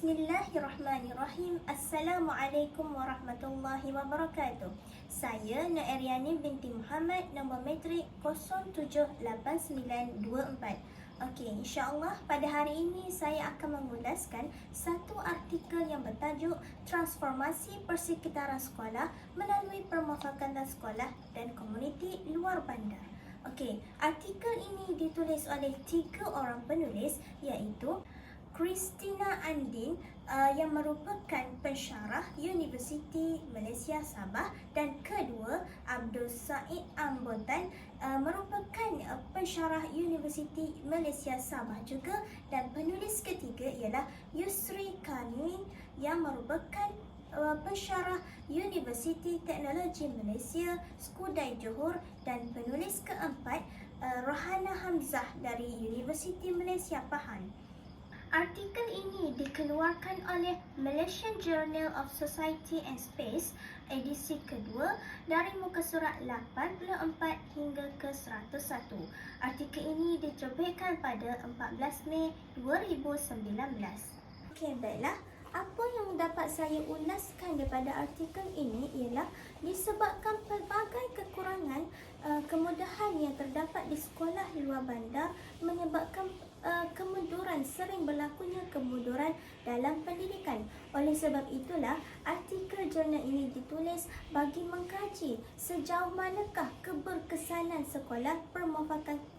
Bismillahirrahmanirrahim. Assalamualaikum warahmatullahi wabarakatuh. Saya Naeriani binti Muhammad, nombor matrik 078924. Okey, insya-Allah pada hari ini saya akan mengulaskan satu artikel yang bertajuk Transformasi Persekitaran Sekolah melalui Permufakatan Sekolah dan Komuniti Luar Bandar. Okey, artikel ini ditulis oleh 3 orang penulis, iaitu Christina Andin yang merupakan pensyarah Universiti Malaysia Sabah, dan kedua Abdul Said Ambotan merupakan pensyarah Universiti Malaysia Sabah juga, dan penulis ketiga ialah Yusri Kanwin yang merupakan pensyarah Universiti Teknologi Malaysia Skudai Johor, dan penulis keempat Rohana Hamzah dari Universiti Malaysia Pahang. Artikel ini dikeluarkan oleh Malaysian Journal of Society and Space edisi kedua dari muka surat 84 hingga ke 101. Artikel ini diterbitkan pada 14 Mei 2019. Okey, baiklah. Apa yang dapat saya ulaskan daripada artikel ini ialah disebabkan pelbagai kekurangan kemudahan yang terdapat di sekolah luar bandar menyebabkan kemunduran, sering berlakunya kemunduran dalam pendidikan. Oleh sebab itulah artikel jurnal ini ditulis bagi mengkaji sejauh manakah keberkesanan sekolah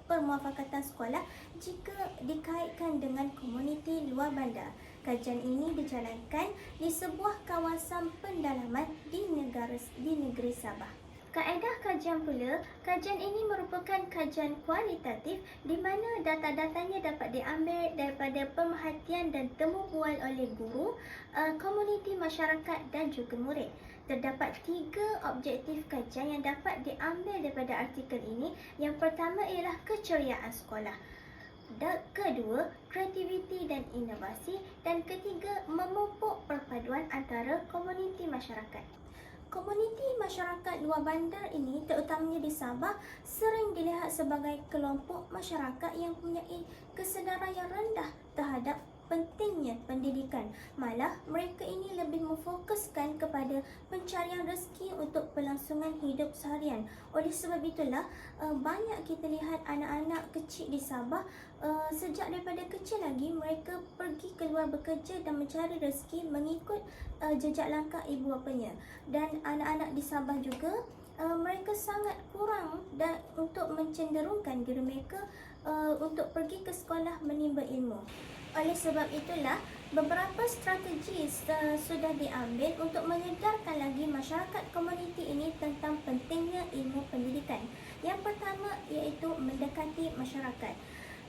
permufakatan sekolah jika dikaitkan dengan komuniti luar bandar. Kajian ini dijalankan di sebuah kawasan pendalaman di negeri Sabah. Kaedah kajian pula, kajian ini merupakan kajian kualitatif di mana data-datanya dapat diambil daripada pemerhatian dan temu bual oleh guru, komuniti masyarakat dan juga murid. Terdapat 3 objektif kajian yang dapat diambil daripada artikel ini. Yang pertama ialah keceriaan sekolah, kedua, kreativiti dan inovasi, dan ketiga, memupuk perpaduan antara komuniti masyarakat. Komuniti masyarakat luar bandar ini, terutamanya di Sabah, sering dilihat sebagai kelompok masyarakat yang mempunyai kesedaran yang rendah terhadap pentingnya pendidikan. Malah mereka ini lebih memfokuskan kepada pencarian rezeki untuk pelangsungan hidup seharian. Oleh sebab itulah banyak kita lihat anak-anak kecil di Sabah, sejak daripada kecil lagi mereka pergi keluar bekerja dan mencari rezeki mengikut jejak langkah ibu bapanya. Dan anak-anak di Sabah juga mereka sangat kurang dan untuk mencenderungkan diri mereka untuk pergi ke sekolah menimba ilmu. Oleh sebab itulah beberapa strategi sudah diambil untuk menyedarkan lagi masyarakat komuniti ini tentang pentingnya ilmu pendidikan. Yang pertama iaitu mendekati masyarakat.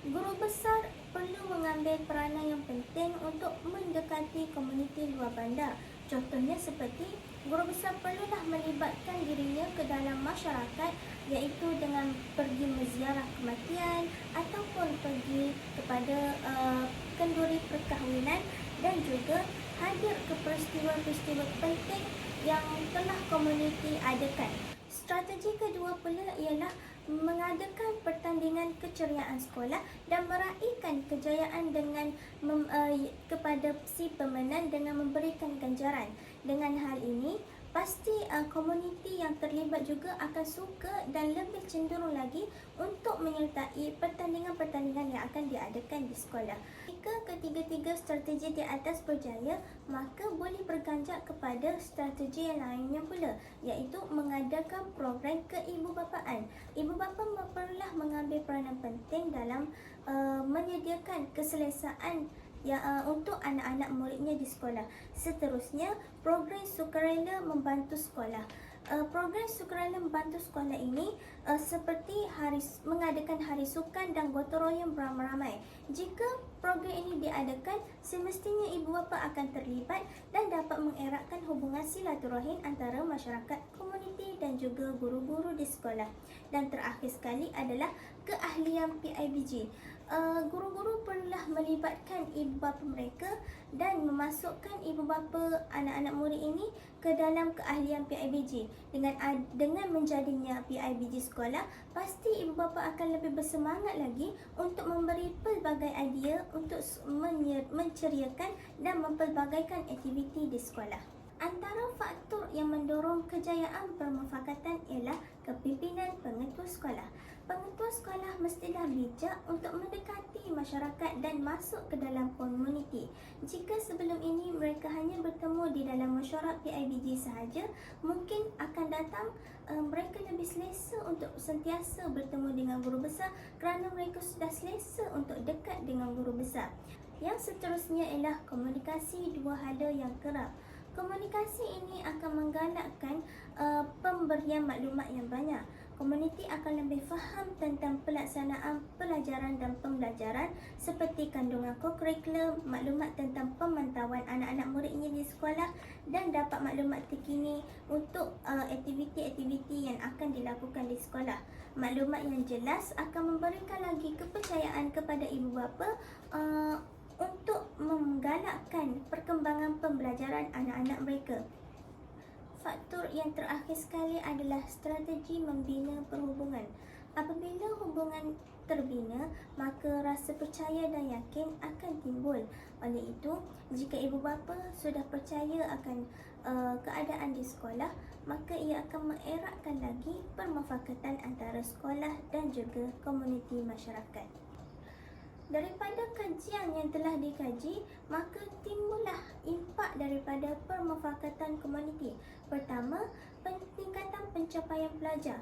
Guru besar perlu mengambil peranan yang penting untuk mendekati komuniti luar bandar. Contohnya seperti guru besar perlulah melibatkan dirinya ke dalam masyarakat, iaitu dengan pergi menziarah kematian ataupun pergi kepada kenduri perkahwinan, dan juga hadir ke peristiwa-peristiwa penting yang telah komuniti adakan. Strategi kedua pula ialah mengadakan pertandingan keceriaan sekolah dan meraihkan kejayaan dengan kepada si pemenang dengan memberikan ganjaran. Dengan hal ini, pasti komuniti yang terlibat juga akan suka dan lebih cenderung lagi untuk menyertai pertandingan-pertandingan yang akan diadakan di sekolah. Jika ketiga-tiga strategi di atas berjaya, maka boleh berganjak kepada strategi yang lainnya pula, iaitu mengadakan program keibubapaan. Ibu bapa perlulah mengambil peranan penting dalam menyediakan keselesaan untuk anak-anak muridnya di sekolah. Seterusnya, program sukarela membantu sekolah. Program sukarela membantu sekolah ini seperti mengadakan hari sukan dan gotong royong beramai-ramai. Jika program ini diadakan, semestinya ibu bapa akan terlibat dan dapat mengeratkan hubungan silaturahim antara masyarakat komuniti dan juga guru-guru di sekolah. Dan terakhir sekali adalah keahlian PIBG. Guru-guru perlulah melibatkan ibu bapa mereka dan memasukkan ibu bapa anak-anak murid ini ke dalam keahlian PIBG. Dengan menjadinya PIBG sekolah, pasti ibu bapa akan lebih bersemangat lagi untuk memberi pelbagai idea untuk menceriakan dan mempelbagaikan aktiviti di sekolah. Antara faktor yang mendorong kejayaan permufakatan ialah kepimpinan pengetua sekolah. Pengetua sekolah mestilah bijak untuk mendekati masyarakat dan masuk ke dalam komuniti. Jika sebelum ini mereka hanya bertemu di dalam mesyuarat PIBG sahaja, mungkin akan datang mereka lebih selesa untuk sentiasa bertemu dengan guru besar kerana mereka sudah selesa untuk dekat dengan guru besar. Yang seterusnya ialah komunikasi dua hala yang kerap. Komunikasi ini akan menggalakkan pemberian maklumat yang banyak. Komuniti akan lebih faham tentang pelaksanaan pelajaran dan pembelajaran seperti kandungan kokurikulum, maklumat tentang pemantauan anak-anak muridnya di sekolah dan dapat maklumat terkini untuk aktiviti-aktiviti yang akan dilakukan di sekolah. Maklumat yang jelas akan memberikan lagi kepercayaan kepada ibu bapa untuk menggalakkan perkembangan pembelajaran anak-anak mereka. Faktor yang terakhir sekali adalah strategi membina perhubungan. Apabila hubungan terbina, maka rasa percaya dan yakin akan timbul. Oleh itu, jika ibu bapa sudah percaya akan keadaan di sekolah, maka ia akan mengeratkan lagi permufakatan antara sekolah dan juga komuniti masyarakat. Daripada kajian yang telah dikaji, maka timbullah impak daripada permufakatan komuniti. Pertama, peningkatan pencapaian pelajar.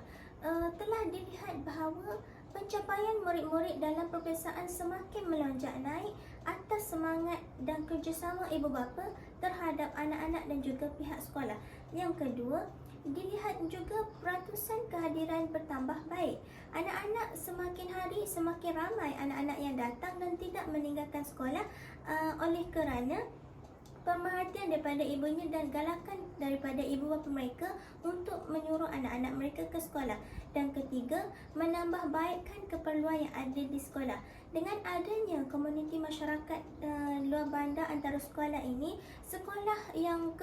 Telah dilihat bahawa pencapaian murid-murid dalam peperiksaan semakin melonjak naik atas semangat dan kerjasama ibu bapa terhadap anak-anak dan juga pihak sekolah. Yang kedua, dilihat juga peratusan kehadiran bertambah baik. Anak-anak semakin hari semakin ramai anak-anak yang datang dan tidak meninggalkan sekolah oleh kerana pemerhatian daripada ibunya dan galakan daripada ibu bapa mereka untuk menyuruh anak-anak mereka ke sekolah. Dan ketiga, menambah baikkan keperluan yang ada di sekolah. Dengan adanya komuniti masyarakat luar bandar antara sekolah ini, sekolah yang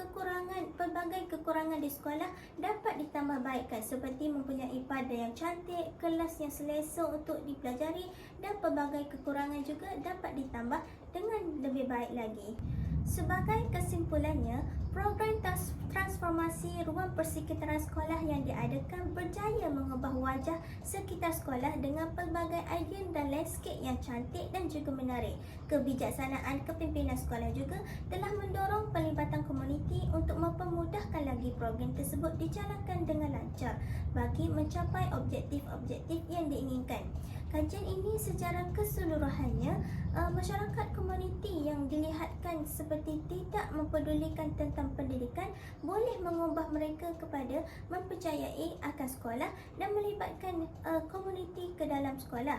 pelbagai kekurangan di sekolah dapat ditambah baikkan seperti mempunyai pada yang cantik, kelas yang selesa untuk dipelajari dan pelbagai kekurangan juga dapat ditambah dengan lebih baik lagi. Sebagai kesimpulannya, program transformasi ruang persekitaran sekolah yang diadakan berjaya mengubah wajah sekitar sekolah dengan pelbagai idea dan landscape yang cantik dan juga menarik. Kebijaksanaan kepimpinan sekolah juga telah mendorong pelibatan komuniti untuk mempermudahkan lagi program tersebut dijalankan dengan lancar bagi mencapai objektif-objektif yang diinginkan. Kajian ini secara keseluruhannya, masyarakat komuniti yang dilihatkan seperti tidak mempedulikan tentang pendidikan boleh mengubah mereka kepada mempercayai akan sekolah dan melibatkan komuniti ke dalam sekolah.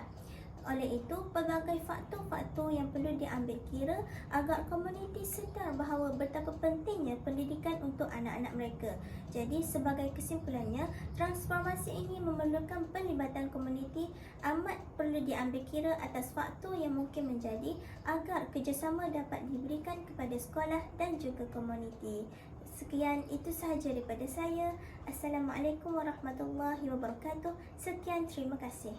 Oleh itu, pelbagai faktor-faktor yang perlu diambil kira agar komuniti sedar bahawa betapa pentingnya pendidikan untuk anak-anak mereka. Jadi, sebagai kesimpulannya, transformasi ini memerlukan pelibatan komuniti amat perlu diambil kira atas faktor yang mungkin menjadi agar kerjasama dapat diberikan kepada sekolah dan juga komuniti. Sekian, itu sahaja daripada saya. Assalamualaikum warahmatullahi wabarakatuh. Sekian, terima kasih.